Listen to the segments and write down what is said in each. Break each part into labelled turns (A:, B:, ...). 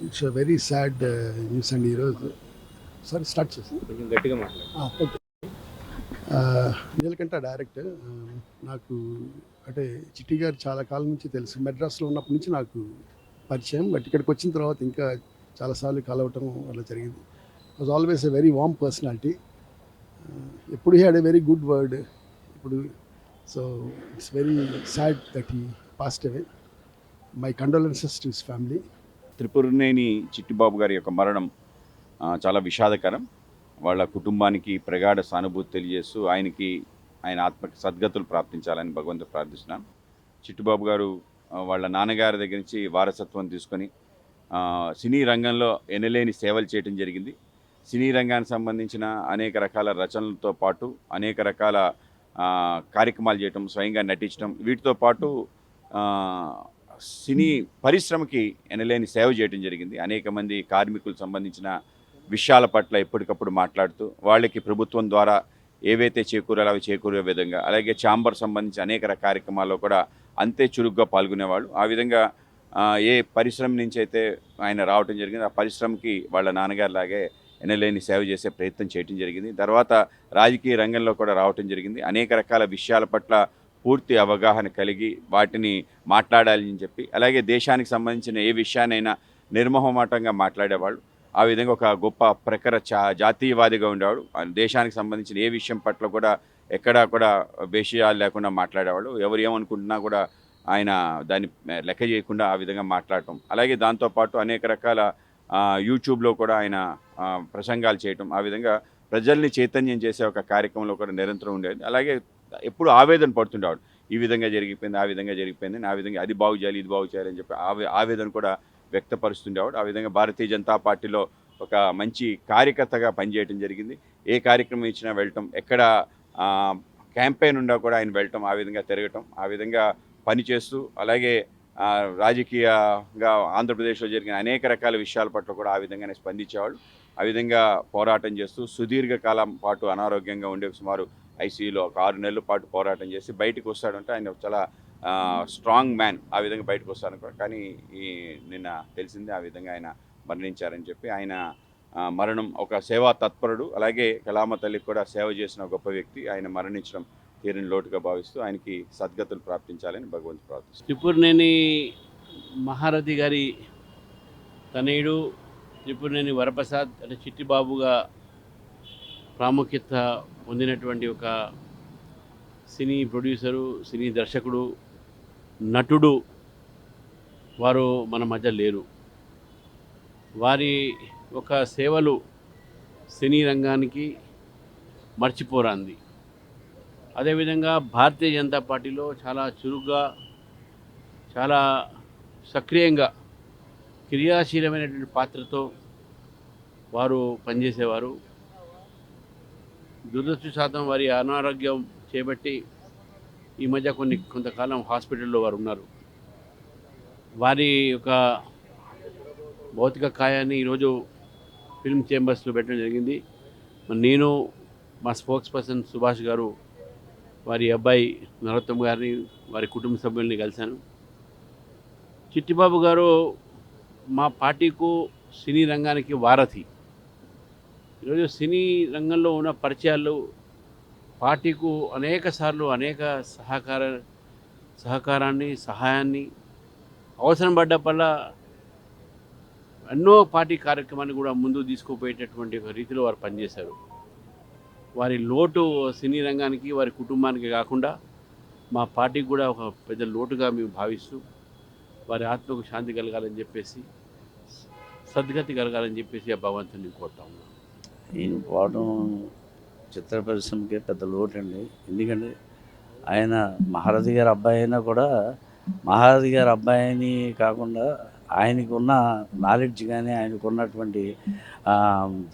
A: It's very sad news అండి ఈరోజు. సరే స్టార్ట్ చేసి
B: కొంచెం గట్టిగా మాట్లాడు.
A: ఓకే. నీలకంఠ డైరెక్టర్. నాకు అంటే చిట్టి గారు చాలా కాలం నుంచి తెలుసు. మెడ్రాస్లో ఉన్నప్పటి నుంచి నాకు పరిచయం. బట్ ఇక్కడికి వచ్చిన తర్వాత ఇంకా చాలాసార్లు కలవటం అలా జరిగింది. Was always a very warm personality. ఎప్పుడు had a very good word. ఇప్పుడు so it's very sad that he passed away. My condolences to his family.
C: Tripuraneni Chittibabu గారి యొక్క మరణం చాలా విషాదకరం. వాళ్ళ కుటుంబానికి ప్రగాఢ సానుభూతి తెలియజేస్తూ ఆయన ఆత్మకి సద్గతులు ప్రాప్తించాలని భగవంతుడు ప్రార్థిస్తున్నాను. చిట్టిబాబు గారు వాళ్ళ నాన్నగారి దగ్గర నుంచి వారసత్వం తీసుకొని సినీ రంగంలో ఎనలేని సేవలు చేయడం జరిగింది. సినీ రంగానికి సంబంధించిన అనేక రకాల రచనలతో పాటు అనేక రకాల కార్యక్రమాలు చేయటం, స్వయంగా నటించడం, వీటితో పాటు సినీ పరిశ్రమకి ఎనలేని సేవ చేయడం జరిగింది. అనేక మంది కార్మికులకు సంబంధించిన విషయాల పట్ల ఎప్పటికప్పుడు మాట్లాడుతూ వాళ్ళకి ప్రభుత్వం ద్వారా ఏవైతే చేకూరాలో అవి చేకూరే విధంగా, అలాగే ఛాంబర్ సంబంధించి అనేక కార్యక్రమాల్లో కూడా అంతే చురుగ్గా పాల్గొనేవాళ్ళు. ఆ విధంగా ఏ పరిశ్రమ నుంచి అయితే ఆయన రావటం జరిగింది, ఆ పరిశ్రమకి వాళ్ళ నాన్నగారిలాగే ఎనలేని సేవ చేసే ప్రయత్నం చేయడం జరిగింది. తర్వాత రాజకీయ రంగంలో కూడా రావటం జరిగింది. అనేక రకాల విషయాల పట్ల పూర్తి అవగాహన కలిగి వాటిని మాట్లాడాలని చెప్పి, అలాగే దేశానికి సంబంధించిన ఏ విషయానైనా నిర్మోహమాటంగా మాట్లాడేవాళ్ళు. ఆ విధంగా ఒక గొప్ప ప్రఖర జాతీయవాదిగా ఉండేవాడు. దేశానికి సంబంధించిన ఏ విషయం పట్ల కూడా ఎక్కడా కూడా విషయాలు లేకుండా మాట్లాడేవాళ్ళు. ఎవరు ఏమనుకుంటున్నా కూడా ఆయన దాన్ని లెక్క చేయకుండా ఆ విధంగా మాట్లాడటం. అలాగే దాంతోపాటు అనేక రకాల యూట్యూబ్లో కూడా ఆయన ప్రసంగాలు చేయటం, ఆ విధంగా ప్రజల్ని చైతన్యం చేసే ఒక కార్యక్రమంలో కూడా నిరంతరం ఉండేది. అలాగే ఎప్పుడు ఆవేదన పడుతుండేవాడు. ఈ విధంగా జరిగిపోయింది, ఆ విధంగా జరిగిపోయింది, ఆ విధంగా అది బాగు చేయాలి, ఇది బాగు చేయాలని చెప్పి ఆవేదన కూడా వ్యక్తపరుస్తుండేవాడు. ఆ విధంగా భారతీయ జనతా పార్టీలో ఒక మంచి కార్యకర్తగా పనిచేయడం జరిగింది. ఏ కార్యక్రమం ఇచ్చినా వెళ్ళటం, ఎక్కడ క్యాంపెయిన్ ఉన్నా కూడా ఆయన వెళ్ళటం, ఆ విధంగా తిరగటం, ఆ విధంగా పనిచేస్తూ, అలాగే రాజకీయంగా ఆంధ్రప్రదేశ్లో జరిగిన అనేక రకాల విషయాల పట్ల కూడా ఆ విధంగానే స్పందించేవాళ్ళు. ఆ విధంగా పోరాటం చేస్తూ సుదీర్ఘకాలం పాటు అనారోగ్యంగా ఉండే సుమారు ఐసీయూలో ఒక 6 నెలల పాటు పోరాటం చేసి బయటకు వస్తాడంటే ఆయన చాలా స్ట్రాంగ్ మ్యాన్. ఆ విధంగా బయటకు వస్తాను కూడా. కానీ నిన్న తెలిసింది ఆ విధంగా ఆయన మరణించారని చెప్పి. ఆయన మరణం ఒక సేవా తత్పరుడు, అలాగే కళామ తల్లికి కూడా సేవ చేసిన గొప్ప వ్యక్తి. ఆయన మరణించడం తీరని లోటుగా భావిస్తూ ఆయనకి సద్గతులు ప్రాప్తించాలని భగవంతుడు ప్రార్థిస్తున్నాను.
B: త్రిపురనేని మహారథి గారి తనయుడు త్రిపురనేని వరప్రసాద్ అంటే చిట్టిబాబుగా ప్రాముఖ్యత పొందినటువంటి ఒక సినీ ప్రొడ్యూసరు, సినీ దర్శకుడు, నటుడు వారు మన మధ్య లేరు. వారి ఒక సేవలు సినీ రంగానికి మర్చిపోరాంది. అదేవిధంగా భారతీయ జనతా పార్టీలో చాలా చురుగ్గా, చాలా సక్రియంగా, క్రియాశీలమైనటువంటి పాత్రతో వారు పనిచేసేవారు. దురదృష్టవశాతం వారి అనారోగ్యం చేపట్టి ఈ మధ్య కొంతకాలం హాస్పిటల్లో వారు ఉన్నారు. వారి యొక్క భౌతిక కాయాన్ని ఈరోజు ఫిల్మ్ చేంబర్స్లో పెట్టడం జరిగింది. నేను మా స్పోక్స్ పర్సన్ సుభాష్ గారు వారి అబ్బాయి నరోత్తమ్ గారిని, వారి కుటుంబ సభ్యుల్ని కలిశాను. చిట్టిబాబు గారు మా పార్టీకు, సినీ రంగానికి వారధి. ఈరోజు సినీ రంగంలో ఉన్న పరిచయాలు పార్టీకు అనేక సార్లు అనేక సహకారాన్ని, సహాయాన్ని అవసరం పడ్డప్పల్లా ఎన్నో పార్టీ కార్యక్రమాన్ని కూడా ముందుకు తీసుకుపోయేటటువంటి ఒక రీతిలో వారు పనిచేశారు. వారి లోటు సినీ రంగానికి, వారి కుటుంబానికి కాకుండా మా పార్టీకి కూడా ఒక పెద్ద లోటుగా మేము భావిస్తూ వారి ఆత్మకు శాంతి కలగాలని చెప్పేసి, సద్గతి కలగాలని చెప్పేసి ఆ భగవంతుని కోరుతా ఉన్నాం.
D: ఈయన పోవడం చిత్ర పరిశ్రమకే పెద్ద లోటు అండి. ఎందుకంటే ఆయన మహారథి గారి అబ్బాయి అయినా కూడా, మహారథి గారి అబ్బాయిని కాకుండా ఆయనకు ఉన్న నాలెడ్జ్ కానీ, ఆయనకు ఉన్నటువంటి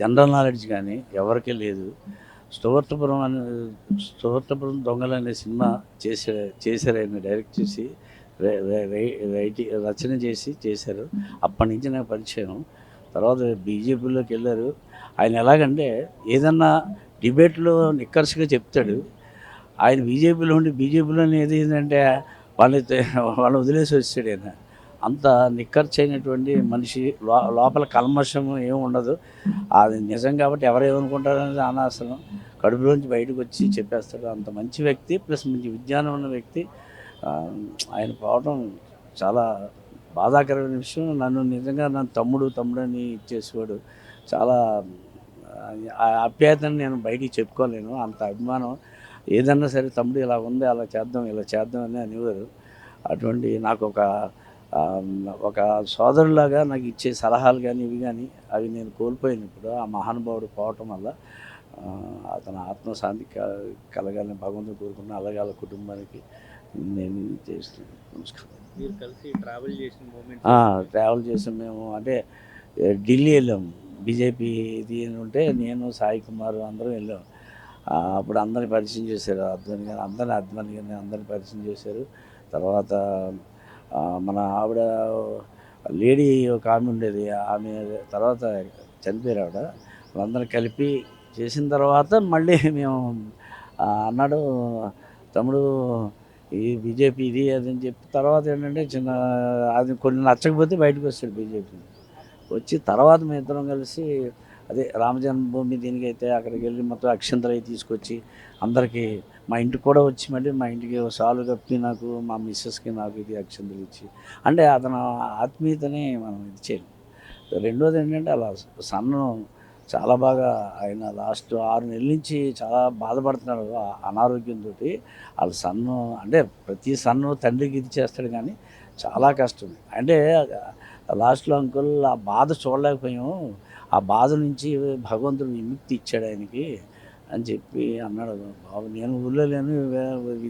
D: జనరల్ నాలెడ్జ్ కానీ ఎవరికీ లేదు. స్టోవర్టపురం దొంగలు అనే సినిమా చేశారు. ఆయన డైరెక్ట్ చేసి రచన చేశారు. అప్పటి నుంచి నాకు పరిచయం. తర్వాత బీజేపీలోకి వెళ్ళారు. ఆయన ఎలాగంటే ఏదన్నా డిబేట్లో నిక్కర్స్గా చెప్తాడు. ఆయన బీజేపీలో ఉండి బీజేపీలోనే ఏది ఏంటంటే వాళ్ళని వదిలేసి వచ్చాడు ఆయన. అంత నిక్కర్చైనటువంటి మనిషి, లోపల కల్మషం ఏమి ఉండదు. అది నిజం కాబట్టి ఎవరేమనుకుంటారనేది అనవసరం. కడుపులోంచి బయటకు వచ్చి చెప్పేస్తాడు. అంత మంచి వ్యక్తి, ప్లస్ మంచి విజ్ఞానం ఉన్న వ్యక్తి. ఆయన పోవడం చాలా బాధాకరమైన విషయం. నన్ను తమ్ముడని ఇచ్చేసేవాడు. చాలా ఆ ఆప్యాయతను నేను బయటికి చెప్పుకోలేను. అంత అభిమానం. ఏదన్నా సరే తమ్ముడు ఇలా ఉంది, అలా చేద్దాం అని అనేవారు. అటువంటి నాకు ఒక సోదరులాగా నాకు ఇచ్చే సలహాలు కానీ ఇవి కానీ అవి నేను కోల్పోయాను ఇప్పుడు. ఆ మహానుభావుడు పోవటం వల్ల అతని ఆత్మశాంతి కలగాలని భగవంతుడు కోరుకున్న, అలాగే వాళ్ళ కుటుంబానికి నేను చేస్తున్నాను. నమస్కారం.
E: మీరు కలిసి ట్రావెల్ చేసిన మూమెంట్?
D: ట్రావెల్ చేసాం మేము. అంటే ఢిల్లీ వెళ్ళాము. బీజేపీ ఇది ఉంటే నేను, సాయి కుమార్ అందరం వెళ్ళాం. అప్పుడు అందరిని పరిచయం చేశారు. అద్వానీ గారిని అందరిని పరిచయం చేశారు. తర్వాత మన ఆవిడ లేడీ ఒక ఆమె ఉండేది, ఆమె తర్వాత చనిపోయారు ఆవిడ. వాళ్ళందరినీ కలిపి చేసిన తర్వాత మళ్ళీ మేము అన్నాడు తమ్ముడు ఈ బీజేపీ ఇది అదని చెప్పి, తర్వాత ఏంటంటే అది కొన్ని నచ్చకపోతే బయటకు వస్తాడు బీజేపీ. వచ్చి తర్వాత మేము ఇద్దరం కలిసి అదే రామజన్మభూమి దీనికైతే అక్కడికి వెళ్ళి మొత్తం అక్షంతలు అవి తీసుకొచ్చి అందరికీ, మా ఇంటికి కూడా వచ్చి మళ్ళీ మా ఇంటికి సాలు కప్పి నాకు, మా మిస్సెస్కి నాకు ఇది అక్షంతలు ఇచ్చి, అంటే అతను ఆత్మీయతని మనం ఇది చేయాలి. రెండోది ఏంటంటే అలా సన్ను చాలా బాగా ఆయన లాస్ట్ 6 నెలల నుంచి చాలా బాధపడుతున్నాడు అనారోగ్యంతో. వాళ్ళ సన్ను అంటే ప్రతి సన్ను తండ్రికి ఇది చేస్తాడు కానీ చాలా కష్టం. అంటే లాస్ట్లో అంకుల్ ఆ బాధ చూడలేకపోయాము, ఆ బాధ నుంచి భగవంతుడు విముక్తి ఇచ్చాడు ఆయనకి అని చెప్పి అన్నాడు. బాబు నేను ఊళ్ళో లేను,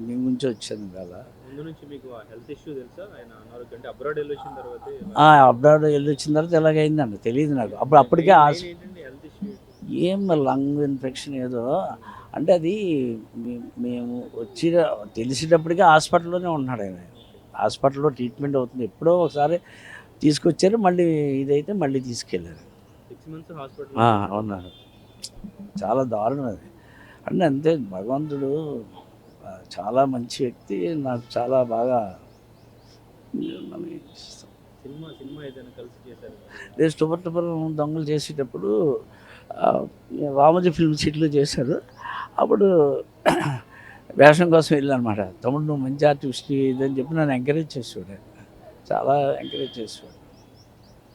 D: నీ గురించి వచ్చాను కదా.
E: ముందు నుంచి మీకు హెల్త్ ఇష్యూ తెలుసా? ఆయన అనారోగ్యం అంటే అబ్రాడ్ వెళ్ళి వచ్చిన తర్వాత?
D: అబ్రాడ్ వెళ్ళి వచ్చిన తర్వాత ఎలాగైందండి తెలియదు నాకు. అప్పటికే
E: హెల్త్ ఇష్యూ
D: ఏం లంగ్ ఇన్ఫెక్షన్ ఏదో, అంటే అది మేము తెలిసేటప్పటికే హాస్పిటల్లోనే ఉంటున్నాడు ఆయన. హాస్పిటల్లో ట్రీట్మెంట్ అవుతుంది. ఎప్పుడో ఒకసారి తీసుకొచ్చారు, మళ్ళీ ఇదైతే మళ్ళీ తీసుకెళ్ళారు.
E: 6 months హాస్పిటల్
D: ఉన్నారు. చాలా దారుణం అది. అంటే అంతే, భగవంతుడు చాలా మంచి వ్యక్తి. నాకు చాలా బాగా
E: సినిమా ఏదైనా కలిసి చేశారు?
D: లేదు, టుపర్టుపరం దొంగలు చేసేటప్పుడు రామోజీ ఫిల్మ్ సిటీలో చేశారు. అప్పుడు వేషం కోసం వెళ్ళానమాట. తమ్ముడు నువ్వు మంచి ఆర్టిస్ట్ ఇదని చెప్పి నన్ను ఎంకరేజ్ చేసేవాడు. చాలా ఎంకరేజ్ చేసేవాడు.